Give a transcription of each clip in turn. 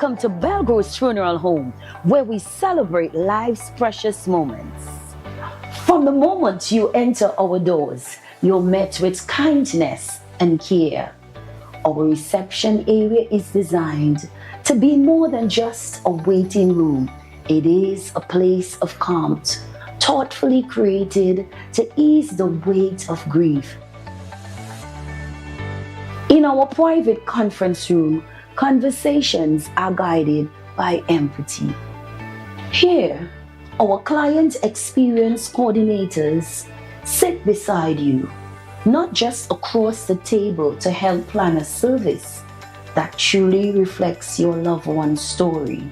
Welcome to Belgro's Funeral Home, where we celebrate life's precious moments. From the moment you enter our doors, you're met with kindness and care. Our reception area is designed to be more than just a waiting room. It is a place of calm, thoughtfully created to ease the weight of grief. In our private conference room, conversations are guided by empathy. Here, our client experience coordinators sit beside you, not just across the table to help plan a service that truly reflects your loved one's story.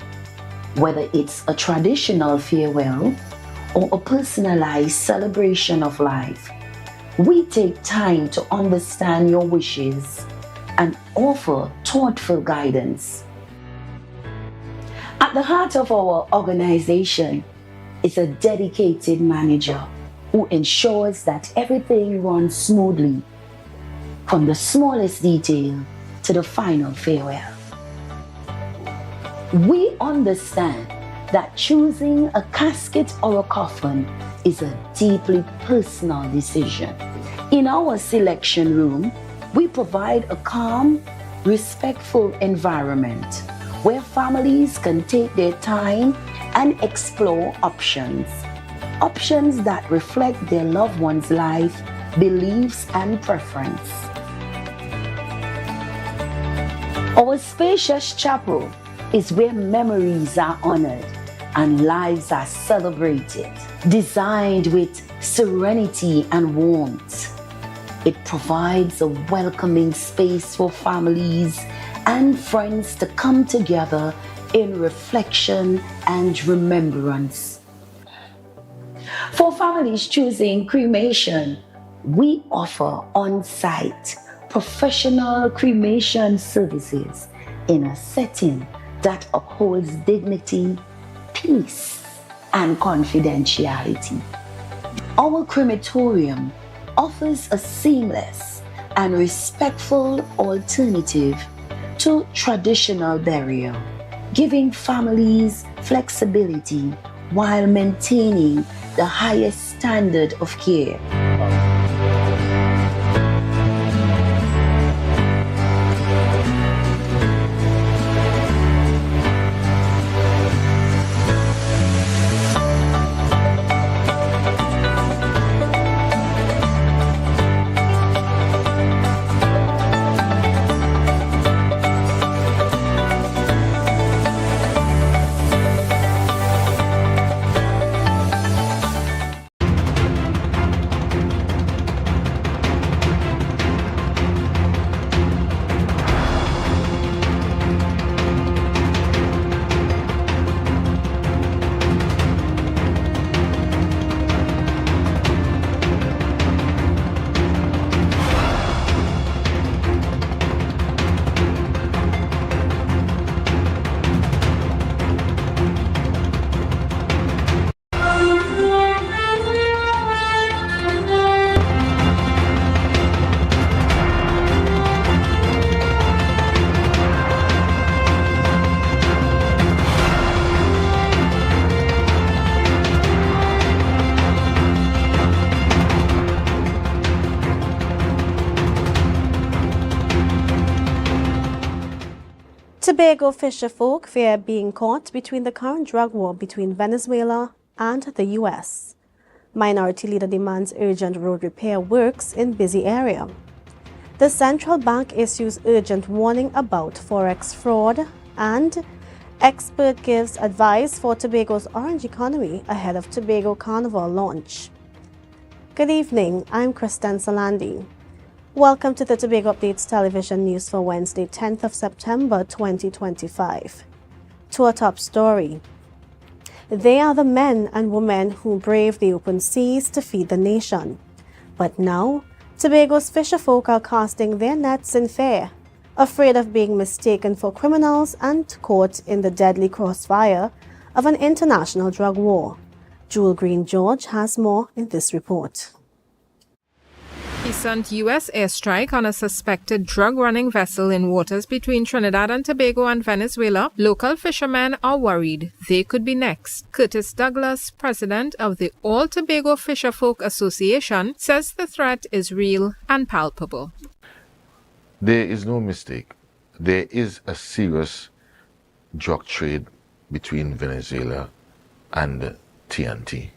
Whether it's a traditional farewell or a personalized celebration of life, we take time to understand your wishes and offer thoughtful guidance. At the heart of our organization is a dedicated manager who ensures that everything runs smoothly, from the smallest detail to the final farewell. We understand that choosing a casket or a coffin is a deeply personal decision. In our selection room, we provide a calm, respectful environment where families can take their time and explore options that reflect their loved one's life, beliefs, and preference. Our spacious chapel is where memories are honored and lives are celebrated. Designed with serenity and warmth, it provides a welcoming space for families and friends to come together in reflection and remembrance. For families choosing cremation, we offer on-site professional cremation services in a setting that upholds dignity, peace, and confidentiality. Our crematorium offers a seamless and respectful alternative to traditional burial, giving families flexibility while maintaining the highest standard of care. Tobago fisherfolk fear being caught between the current drug war between Venezuela and the U.S. Minority leader demands urgent road repair works in busy area. The central bank issues urgent warning about forex fraud, and expert gives advice for Tobago's orange economy ahead of Tobago Carnival launch. Good evening, I'm Kristen Salandi. Welcome to the Tobago Updates Television News for Wednesday, 10th of September 2025. To our top story. They are the men and women who brave the open seas to feed the nation. But now, Tobago's fisherfolk are casting their nets in fear, afraid of being mistaken for criminals and caught in the deadly crossfire of an international drug war. Jewel Green George has more in this report. recent U.S. airstrike on a suspected drug-running vessel in waters between Trinidad and Tobago and Venezuela, local fishermen are worried they could be next. Curtis Douglas, president of the All Tobago Fisherfolk Association, says the threat is real and palpable. There is no mistake. There is a serious drug trade between Venezuela and TNT.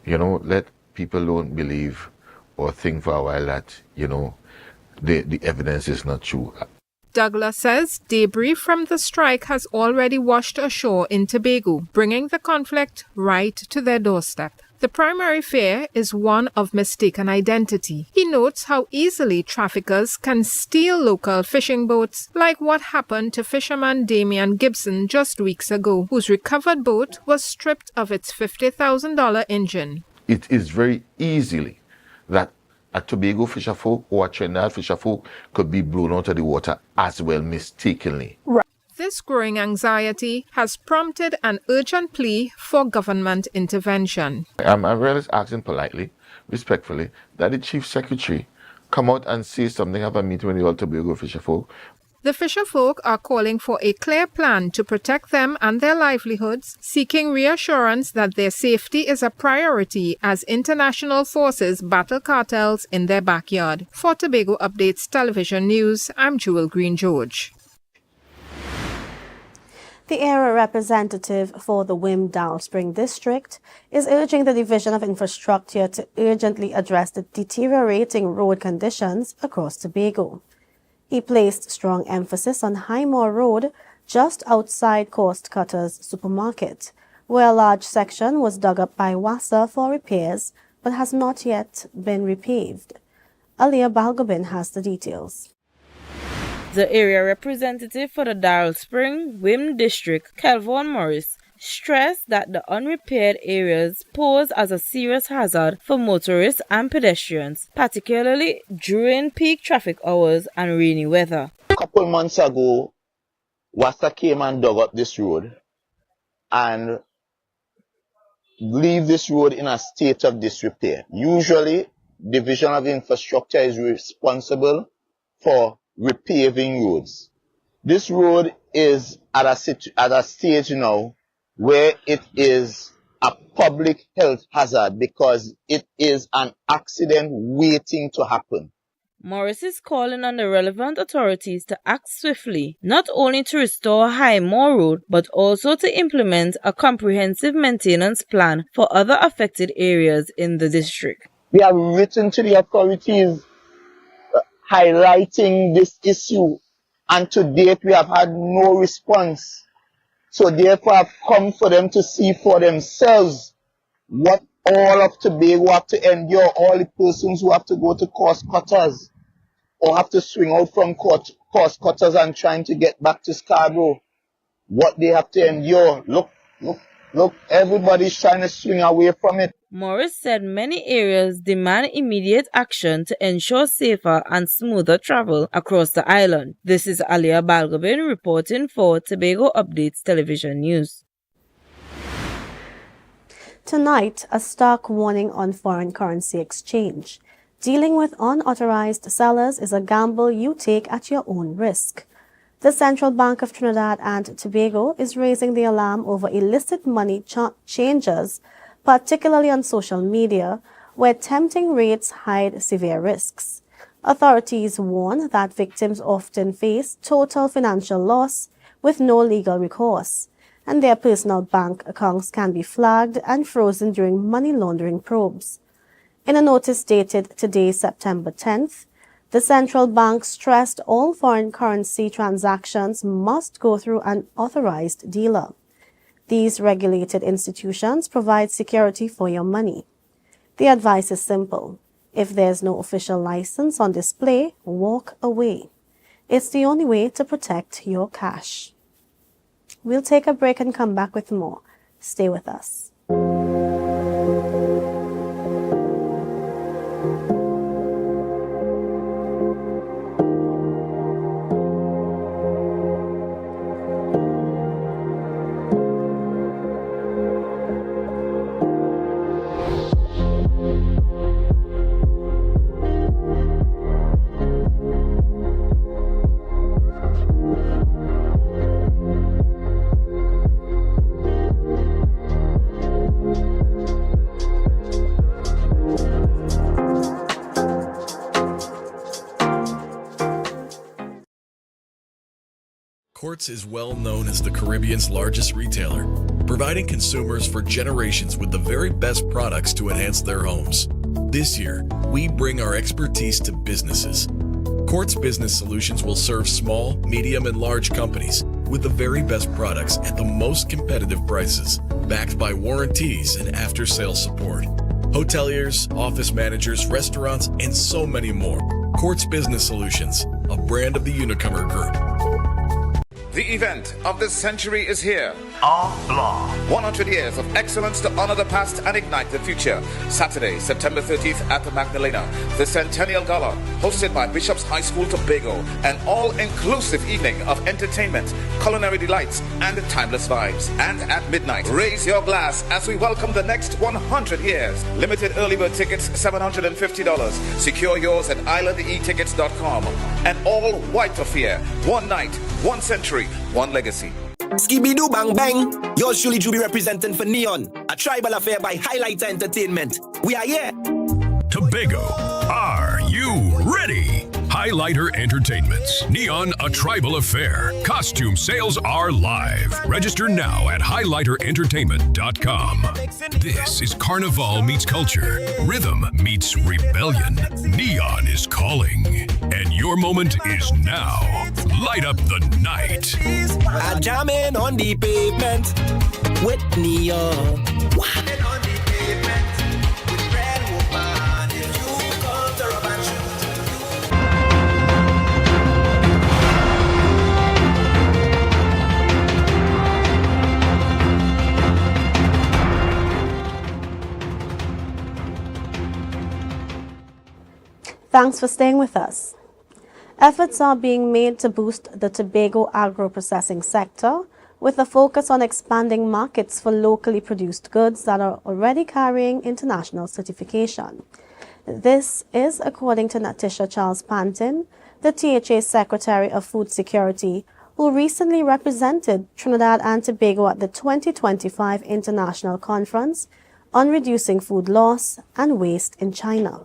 Let people don't believe or think for a while that, the evidence is not true. Douglas says debris from the strike has already washed ashore in Tobago, bringing the conflict right to their doorstep. The primary fear is one of mistaken identity. He notes how easily traffickers can steal local fishing boats, like what happened to fisherman Damian Gibson just weeks ago, whose recovered boat was stripped of its $50,000 engine. It is very easily that a Tobago fisherfolk or a Trinidad fisherfolk could be blown out of the water as well mistakenly. This growing anxiety has prompted an urgent plea for government intervention. I'm really asking politely, respectfully, that the Chief Secretary come out and say something, have a meeting with the All Tobago fisherfolk. The fisherfolk are calling for a clear plan to protect them and their livelihoods, seeking reassurance that their safety is a priority as international forces battle cartels in their backyard. For Tobago Updates Television News, I'm Jewel Green-George. The area representative for the Wim Dow Spring District is urging the Division of Infrastructure to urgently address the deteriorating road conditions across Tobago. He placed strong emphasis on Highmore Road, just outside Coast Cutters Supermarket, where a large section was dug up by WASA for repairs but has not yet been repaved. AMPLIA Balgobin has the details. The area representative for the Darrell Spring Wim District, Kelvon Morris, stressed that the unrepaired areas pose as a serious hazard for motorists and pedestrians, particularly during peak traffic hours and rainy weather. A couple months ago, WASA came and dug up this road and leave this road in a state of disrepair. Usually, Division of Infrastructure is responsible for repaving roads. This road is at a stage now where it is a public health hazard because it is an accident waiting to happen. Morris is calling on the relevant authorities to act swiftly, not only to restore Highmore Road, but also to implement a comprehensive maintenance plan for other affected areas in the district. We have written to the authorities highlighting this issue, and to date we have had no response. So therefore I've come for them to see for themselves what all of Tobago have to endure, all the persons who have to go to Coast Cutters or have to swing out from Coast Cutters and trying to get back to Scarborough, what they have to endure. Look, everybody's trying to swing away from it. Morris said many areas demand immediate action to ensure safer and smoother travel across the island. This is AMPLIA Balgobin reporting for Tobago Updates Television News. Tonight, a stark warning on foreign currency exchange. Dealing with unauthorized sellers is a gamble you take at your own risk. The Central Bank of Trinidad and Tobago is raising the alarm over illicit money changers, particularly on social media, where tempting rates hide severe risks. Authorities warn that victims often face total financial loss with no legal recourse, and their personal bank accounts can be flagged and frozen during money laundering probes. In a notice dated today, September 10th, the central bank stressed all foreign currency transactions must go through an authorized dealer. These regulated institutions provide security for your money. The advice is simple. If there's no official license on display, walk away. It's the only way to protect your cash. We'll take a break and come back with more. Stay with us. Quartz is well known as the Caribbean's largest retailer, providing consumers for generations with the very best products to enhance their homes. This year, we bring our expertise to businesses. Quartz Business Solutions will serve small, medium, and large companies with the very best products at the most competitive prices, backed by warranties and after-sales support. Hoteliers, office managers, restaurants, and so many more. Quartz Business Solutions, a brand of the Unicomer Group. The event of this century is here. AMPLIA. 100 years of excellence to honor the past and ignite the future. Saturday, September 30th at the Magdalena. The Centennial Gala, hosted by Bishop's High School, Tobago. An all-inclusive evening of entertainment, culinary delights, and timeless vibes. And at midnight, raise your glass as we welcome the next 100 years. Limited early bird tickets, $750. Secure yours at islandetickets.com. An all-white affair. One night, one century, one legacy. Skibidi bang bang. Yours truly be representing for Neon, a tribal affair by Highlighter Entertainment. We are here. Tobago, are you ready? Highlighter Entertainment's Neon, a Tribal Affair. Costume sales are live. Register now at highlighterentertainment.com. This is Carnival meets culture. Rhythm meets rebellion. Neon is calling. And your moment is now. Light up the night. I'm jamming on the pavement with Neon. On the pavement with Red Woman. If you come to rub and shoot. Thanks for staying with us. Efforts are being made to boost the Tobago agro-processing sector with a focus on expanding markets for locally produced goods that are already carrying international certification. This is according to Natisha Charles Pantin, the THA Secretary of Food Security, who recently represented Trinidad and Tobago at the 2025 International Conference on Reducing Food Loss and Waste in China.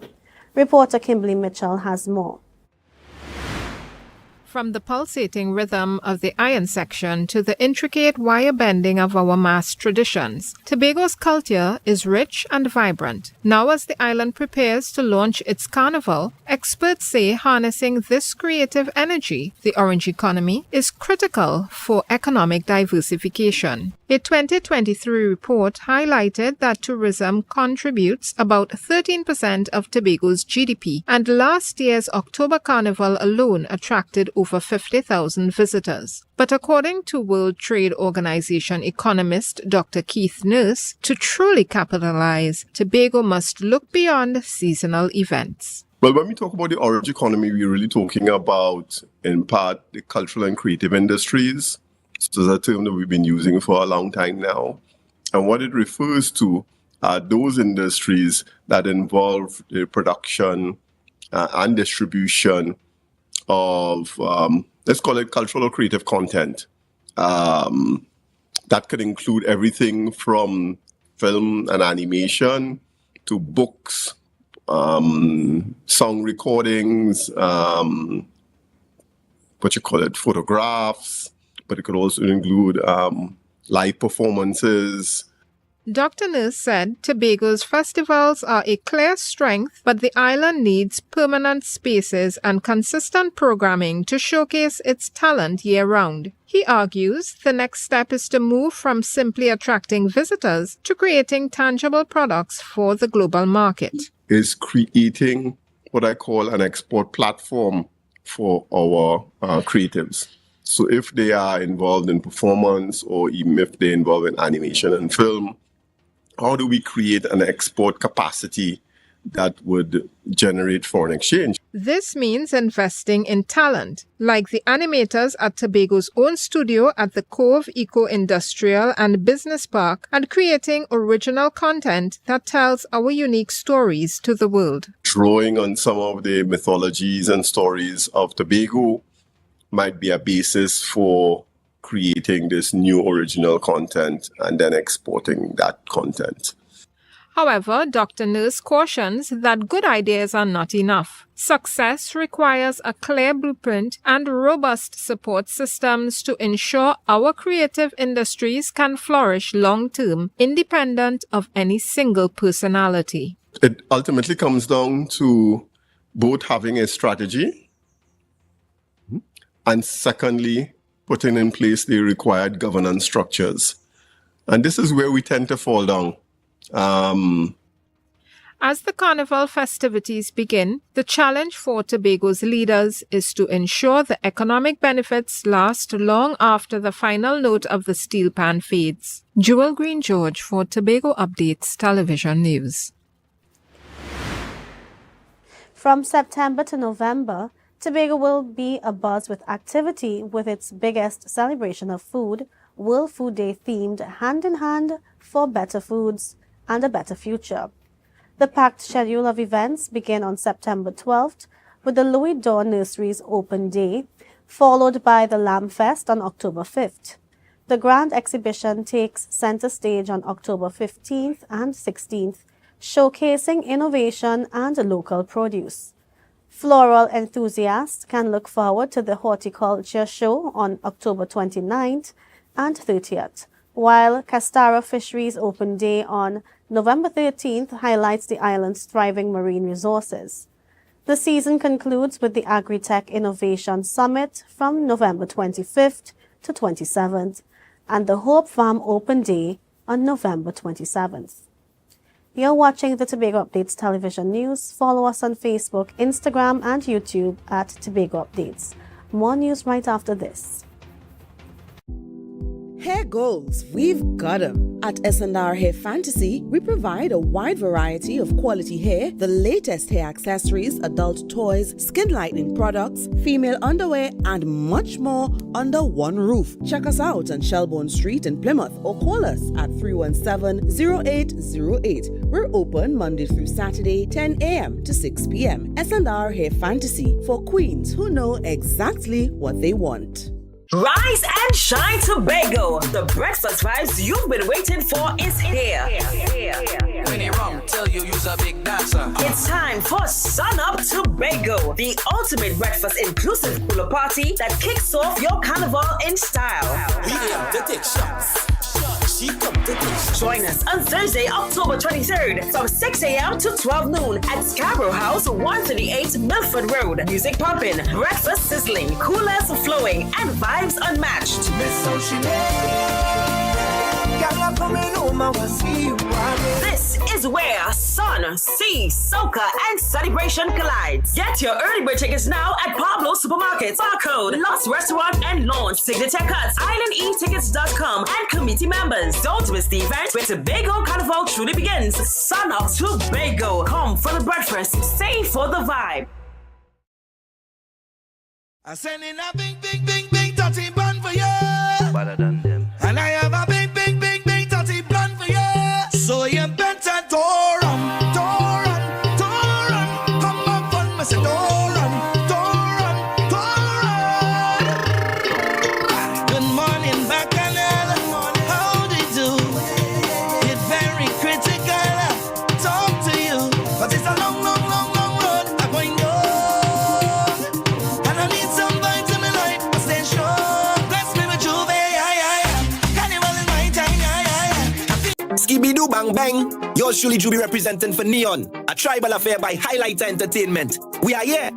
Reporter Kimberly Mitchell has more. From the pulsating rhythm of the iron section to the intricate wire bending of our mass traditions, Tobago's culture is rich and vibrant. Now as the island prepares to launch its carnival, experts say harnessing this creative energy, the orange economy, is critical for economic diversification. A 2023 report highlighted that tourism contributes about 13% of Tobago's GDP, and last year's October Carnival alone attracted over 50,000 visitors. But according to World Trade Organization economist Dr. Keith Nurse, to truly capitalize, Tobago must look beyond seasonal events. Well, when we talk about the orange economy, we're really talking about, in part, the cultural and creative industries. So that's a term that we've been using for a long time now. And what it refers to are those industries that involve the production and distribution of, let's call it cultural or creative content. That could include everything from film and animation to books, song recordings, photographs, but it could also include live performances. Dr. Nurse said Tobago's festivals are a clear strength, but the island needs permanent spaces and consistent programming to showcase its talent year-round. He argues the next step is to move from simply attracting visitors to creating tangible products for the global market. Is creating what I call an export platform for our creatives. So if they are involved in performance or even if they're involved in animation and film, how do we create an export capacity that would generate foreign exchange? This means investing in talent, like the animators at Tobago's own studio at the Cove Eco-Industrial and Business Park, and creating original content that tells our unique stories to the world. Drawing on some of the mythologies and stories of Tobago might be a basis for creating this new original content and then exporting that content. However, Dr. Nurse cautions that good ideas are not enough. Success requires a clear blueprint and robust support systems to ensure our creative industries can flourish long-term, independent of any single personality. It ultimately comes down to both having a strategy and secondly, putting in place the required governance structures. And this is where we tend to fall down. As the Carnival festivities begin, the challenge for Tobago's leaders is to ensure the economic benefits last long after the final note of the steel pan fades. Jewel Green George for Tobago Updates Television News. From September to November, Tobago will be abuzz with activity with its biggest celebration of food, World Food Day themed Hand in Hand for Better Foods and a Better Future. The packed schedule of events begin on September 12th with the Louis Dore Nursery's Open Day, followed by the Lamb Fest on October 5th. The grand exhibition takes center stage on October 15th and 16th, showcasing innovation and local produce. Floral enthusiasts can look forward to the Horticulture Show on October 29th and 30th, while Castara Fisheries Open Day on November 13th highlights the island's thriving marine resources. The season concludes with the Agritech Innovation Summit from November 25th to 27th and the Hope Farm Open Day on November 27th. You're watching the Tobago Updates Television News. Follow us on Facebook, Instagram, and YouTube at Tobago Updates. More news right after this. Hair goals, we've got 'em. At S&R Hair Fantasy, we provide a wide variety of quality hair, the latest hair accessories, adult toys, skin lightening products, female underwear, and much more under one roof. Check us out on Shelbourne Street in Plymouth or call us at 317-0808. We're open Monday through Saturday, 10 a.m. to 6 p.m. S&R Hair Fantasy for queens who know exactly what they want. Rise and shine, Tobago. The breakfast vibes you've been waiting for is here. When you wrong, tell you you's a big dancer. It's time for Sun Up Tobago, the ultimate breakfast inclusive hula party that kicks off your carnival in style. We aim to take shots. She come to take shots. Join us on Thursday, October 23rd from 6 a.m. to 12 noon at Scarborough House, 138 Milford Road. Music pumping, breakfast sizzling, coolers flowing, and vibes unmatched. This is where sun, sea, soca, and celebration collides. Get your early bird tickets now at Pablo Supermarkets, Barcode, Lost Restaurant and Launch, Signature Cuts, IslandEtickets.com, and committee members. Don't miss the event where Tobago Carnival truly begins. Sun Up Tobago. Come for the breakfast, stay for the vibe. I send in a big, big, big, big dirty bun for you. Better than them. And I have a big, big, big, big dirty bun for you. So you better door run. Come up on me, say door run. Good morning, Bacchanal. How do you do? It's very critical. Talk to you, but it's a long road. I'm going down, and I need some vibes in my life. I stay strong. Bless me with Juve. Carnival is my time. Skibidi bang bang. Yours truly Juby representing for Neon, a tribal affair by Highlighter Entertainment. We are here.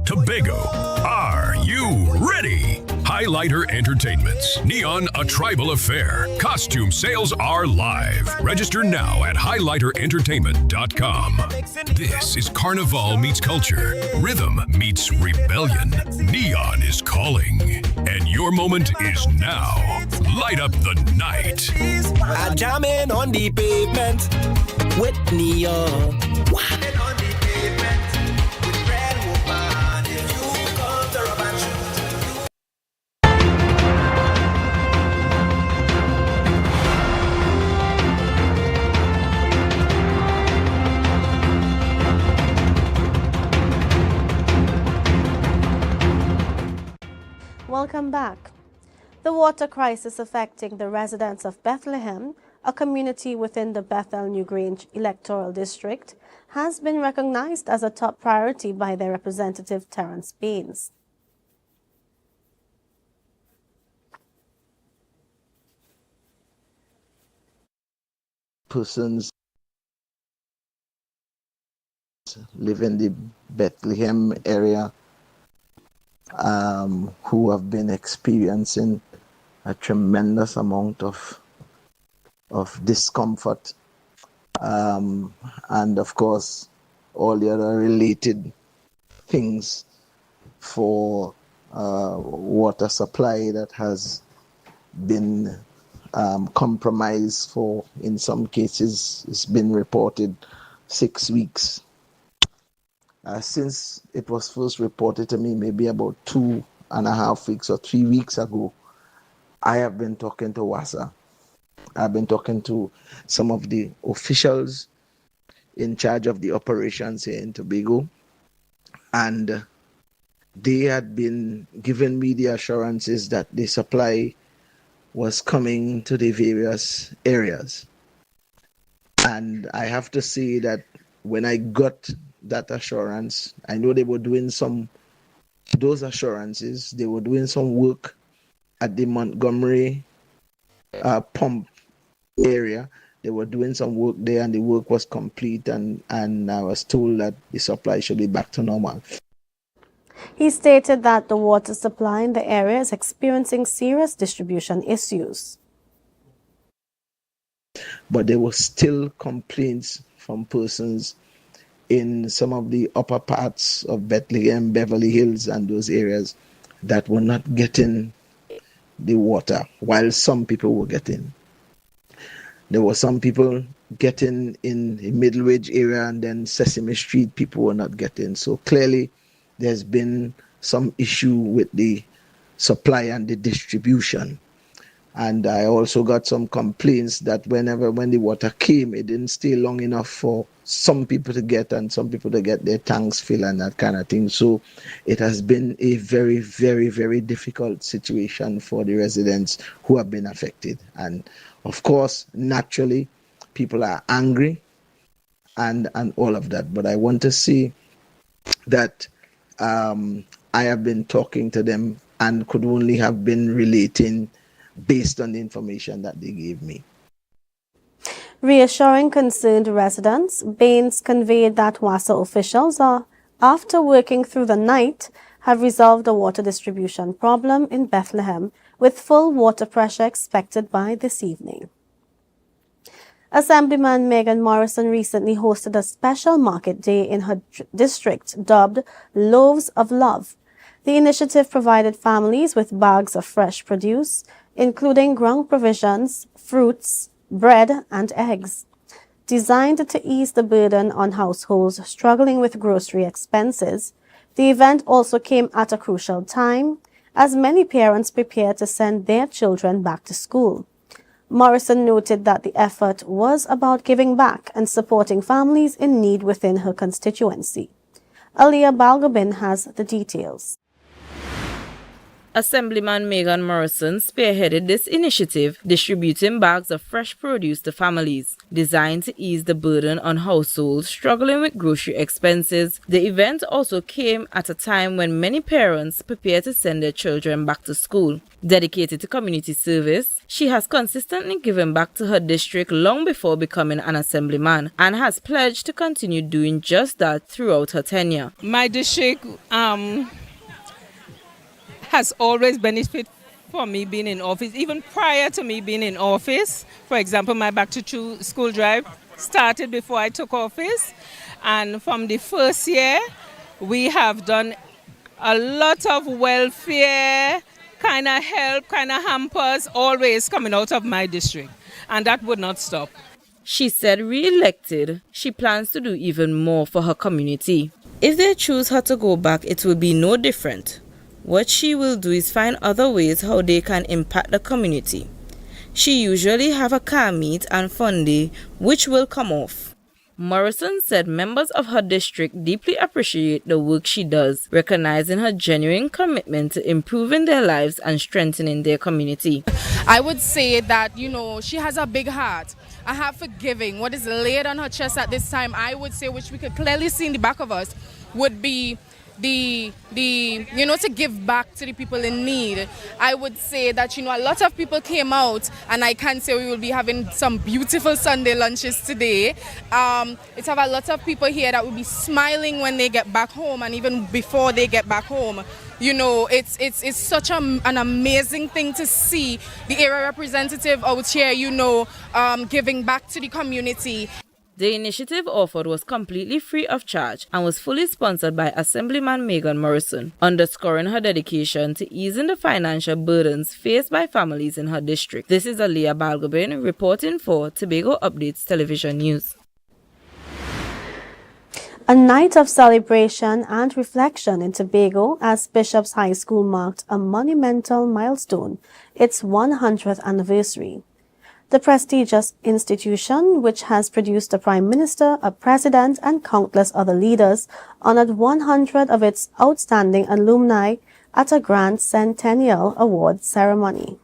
Tobago, are you ready? Highlighter Entertainments, Neon, a tribal affair. Costume sales are live. Register now at highlighterentertainment.com. This is Carnival meets culture. Rhythm meets rebellion. Neon is calling. And your moment is now. Light up the night. I jamming on the pavement with Neon. Welcome back. The water crisis affecting the residents of Bethlehem a community within the Bethel Newgrange electoral district, has been recognized as a top priority by their representative Terence Baines. Persons live in the Bethlehem area who have been experiencing a tremendous amount of discomfort, and of course all the other related things for water supply that has been compromised for, in some cases, it's been reported 6 weeks. Since it was first reported to me, maybe about 2.5 weeks or 3 weeks ago, I have been talking to WASA. I've been talking to some of the officials in charge of the operations here in Tobago, and they had been giving me the assurances that the supply was coming to the various areas. And I have to say that when I got that assurance, I know they were doing those assurances, they were doing some work at the Montgomery pump area. They were doing some work there and the work was complete, and I was told that the supply should be back to normal. He stated that the water supply in the area is experiencing serious distribution issues. But there were still complaints from persons in some of the upper parts of Bethlehem, Beverly Hills, and those areas that were not getting the water, while some people were getting. There were some people getting in the Middle Ridge area, and then Sesame Street people were not getting. So clearly there's been some issue with the supply and the distribution. And I also got some complaints that when the water came, it didn't stay long enough for some people to get, and some people to get their tanks filled and that kind of thing. So it has been a very, very, very difficult situation for the residents who have been affected. And of course, naturally, people are angry and all of that. But I want to say that I have been talking to them and could only have been relating based on the information that they gave me. Reassuring concerned residents, Baines conveyed that WASA officials after working through the night, have resolved the water distribution problem in Bethlehem, with full water pressure expected by this evening. Assemblyman Megan Morrison recently hosted a special market day in her district dubbed Loaves of Love. The initiative provided families with bags of fresh produce, including ground provisions, fruits, bread, and eggs. Designed to ease the burden on households struggling with grocery expenses, the event also came at a crucial time as many parents prepare to send their children back to school. Morrison noted that the effort was about giving back and supporting families in need within her constituency. Aliyah Balgobin has the details. Assemblyman Megan Morrison spearheaded this initiative, distributing bags of fresh produce to families. Designed to ease the burden on households struggling with grocery expenses, the event also came at a time when many parents prepare to send their children back to school. Dedicated to community service, she has consistently given back to her district long before becoming an assemblyman and has pledged to continue doing just that throughout her tenure. My district has always benefited from me being in office, even prior to me being in office. For example, my Back to School drive started before I took office, and from the first year we have done a lot of welfare, kind of help, kind of hampers, always coming out of my district, and that would not stop. She said re-elected, she plans to do even more for her community. If they choose her to go back, it will be no different. What she will do is find other ways how they can impact the community. She usually have a car meet and fun day, which will come off. Morrison said members of her district deeply appreciate the work she does, recognizing her genuine commitment to improving their lives and strengthening their community. I would say that, she has a big heart. I have forgiving. What is laid on her chest at this time, I would say, which we could clearly see in the back of us, would be to give back to the people in need. I would say that, a lot of people came out, and I can say we will be having some beautiful Sunday lunches today. It's have a lot of people here that will be smiling when they get back home, and even before they get back home. It's such an amazing thing to see the area representative out here, giving back to the community. The initiative offered was completely free of charge and was fully sponsored by Assemblyman Megan Morrison, underscoring her dedication to easing the financial burdens faced by families in her district. This is Aliyah Balgobin reporting for Tobago Updates Television News. A night of celebration and reflection in Tobago as Bishop's High School marked a monumental milestone, its 100th anniversary. The prestigious institution, which has produced a Prime Minister, a President, and countless other leaders, honored 100 of its outstanding alumni at a grand Centennial Awards ceremony.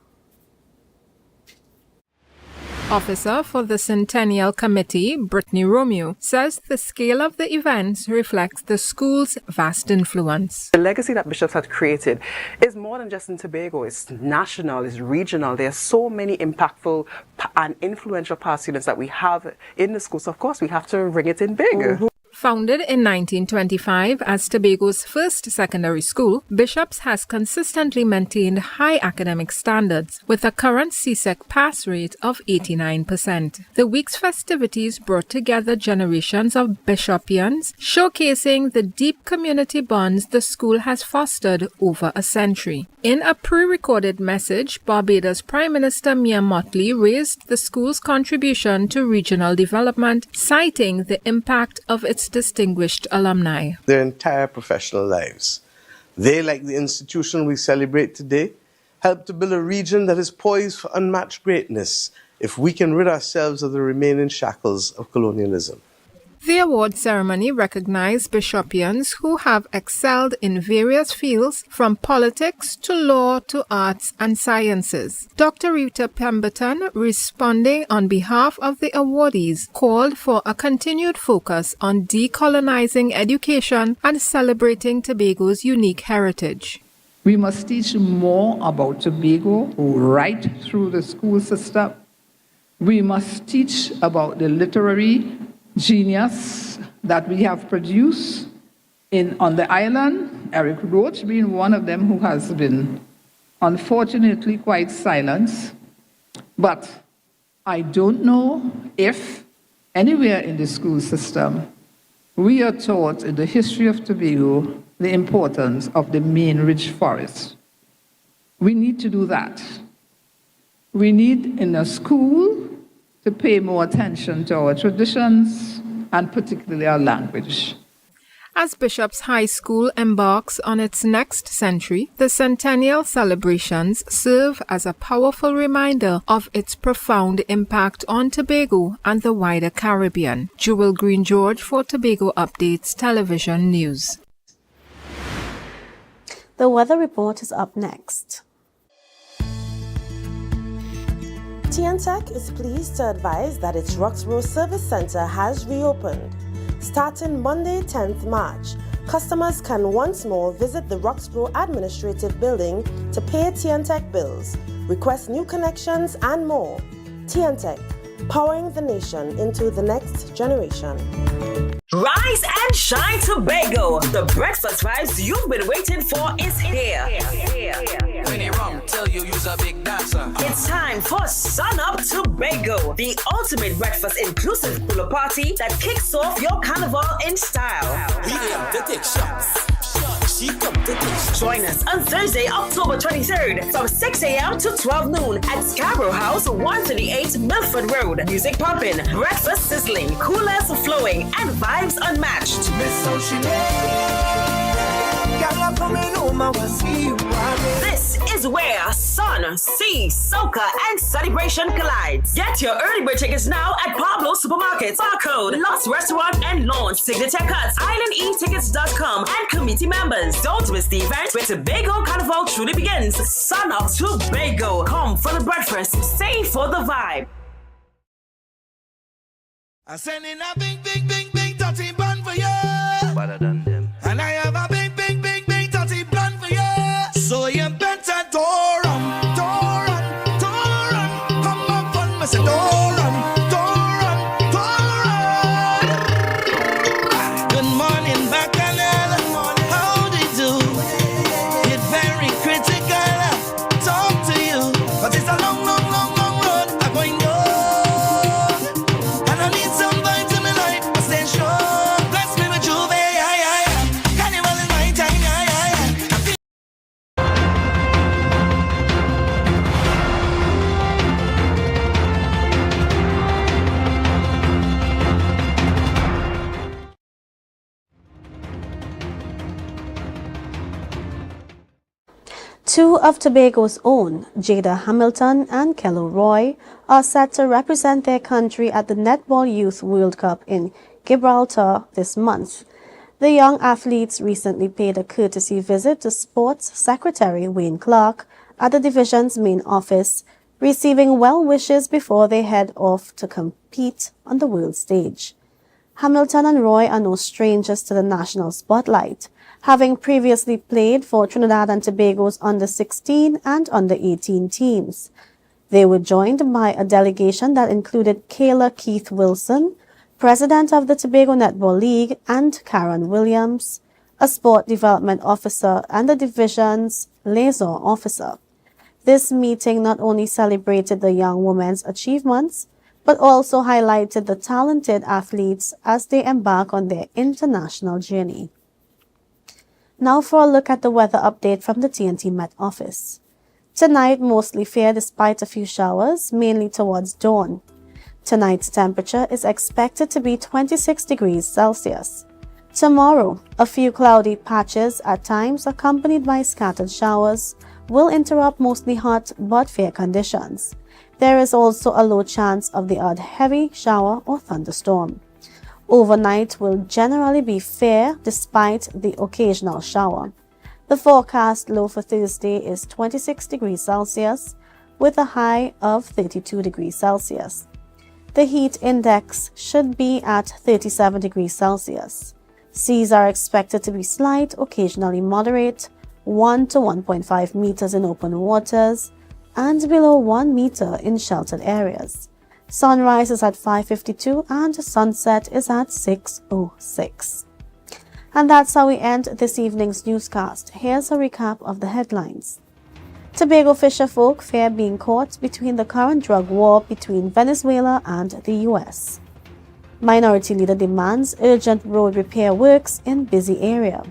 Officer for the Centennial Committee, Brittany Romeo, says the scale of the events reflects the school's vast influence. The legacy that Bishops has created is more than just in Tobago. It's national, it's regional. There are so many impactful and influential past students that we have in the school. So, of course, we have to ring it in big. Mm-hmm. Founded in 1925 as Tobago's first secondary school, Bishops has consistently maintained high academic standards with a current CSEC pass rate of 89%. The week's festivities brought together generations of Bishopians, showcasing the deep community bonds the school has fostered over a century. In a pre-recorded message, Barbados Prime Minister Mia Mottley raised the school's contribution to regional development, citing the impact of its distinguished alumni. Their entire professional lives. They, like the institution we celebrate today, help to build a region that is poised for unmatched greatness if we can rid ourselves of the remaining shackles of colonialism. The award ceremony recognized Bishopians who have excelled in various fields from politics to law to arts and sciences. Dr. Rita Pemberton, responding on behalf of the awardees, called for a continued focus on decolonizing education and celebrating Tobago's unique heritage. We must teach more about Tobago right through the school system. We must teach about the literary genius that we have produced on the island, Eric Roach being one of them who has been unfortunately quite silent. But I don't know if anywhere in the school system we are taught in the history of Tobago the importance of the main ridge forest. We need to do that. We need in a school to pay more attention to our traditions and particularly our language. As Bishops High School embarks on its next century, the centennial celebrations serve as a powerful reminder of its profound impact on Tobago and the wider Caribbean. Jewel Green George for Tobago Updates Television News. The weather report is up next. TNTech is pleased to advise that its Roxborough Service Center has reopened. Starting Monday, 10th March, customers can once more visit the Roxborough Administrative Building to pay TNTech bills, request new connections, and more. TNTech, powering the nation into the next generation. Rise and shine, Tobago! The breakfast vibes you've been waiting for is here. It's time for Sun Up Tobago, the ultimate breakfast inclusive pool party that kicks off your carnival in style. Join us on Thursday, October 23rd from 6 a.m. to 12 noon at Scarborough House, 138 Milford Road. Music pumping, breakfast sizzling, coolers flowing, and vibes unmatched. This is where Sun sun, sea, soca, and celebration collides. Get your early bird tickets now at Pablo Supermarkets, Barcode, Lost Restaurant and Launch, Signature Cuts, IslandEtickets.com, and committee members. Don't miss the event where Tobago Carnival truly begins. Sun up Tobago. Come for the breakfast, stay for the vibe. I send in a big, big, big, big dirty bun for you. Better than them. And I have a big, big, big, big dirty bun for you. So you better door run. Come up on me, say door run. Good morning, Bacchanal. How do you do? It's very critical. Talk to you, but it's a long, long, long, long road. I'm going down, and I need somebody to my life. I stay strong. Bless me with Juve, Carnival is my time, Two of Tobago's own, Jada Hamilton and Kello Roy, are set to represent their country at the Netball Youth World Cup in Gibraltar this month. The young athletes recently paid a courtesy visit to Sports Secretary Wayne Clark at the division's main office, receiving well wishes before they head off to compete on the world stage. Hamilton and Roy are no strangers to the national spotlight, having previously played for Trinidad and Tobago's under-16 and under-18 teams. They were joined by a delegation that included Kayla Keith Wilson, president of the Tobago Netball League, and Karen Williams, a sport development officer and the division's liaison officer. This meeting not only celebrated the young women's achievements, but also highlighted the talented athletes as they embark on their international journey. Now for a look at the weather update from the TNT Met office. Tonight, mostly fair despite a few showers, mainly towards dawn. Tonight's temperature is expected to be 26 degrees Celsius. Tomorrow, a few cloudy patches at times accompanied by scattered showers will interrupt mostly hot but fair conditions. There is also a low chance of the odd heavy shower or thunderstorm. Overnight will generally be fair despite the occasional shower. The forecast low for Thursday is 26 degrees Celsius with a high of 32 degrees Celsius. The heat index should be at 37 degrees Celsius. Seas are expected to be slight, occasionally moderate, 1 to 1.5 meters in open waters, and below 1 meter in sheltered areas. Sunrise is at 5:52 and sunset is at 6:06. And that's how we end this evening's newscast. Here's a recap of the headlines. Tobago fisherfolk fear being caught between the current drug war between Venezuela and the U.S. Minority leader demands urgent road repair works in busy area.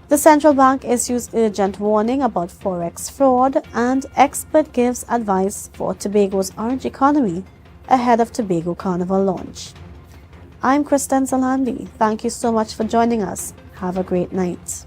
The central bank issues urgent warning about forex fraud, and expert gives advice for Tobago's orange economy ahead of Tobago Carnival launch. I'm Kristen Zalandi. Thank you so much for joining us. Have a great night.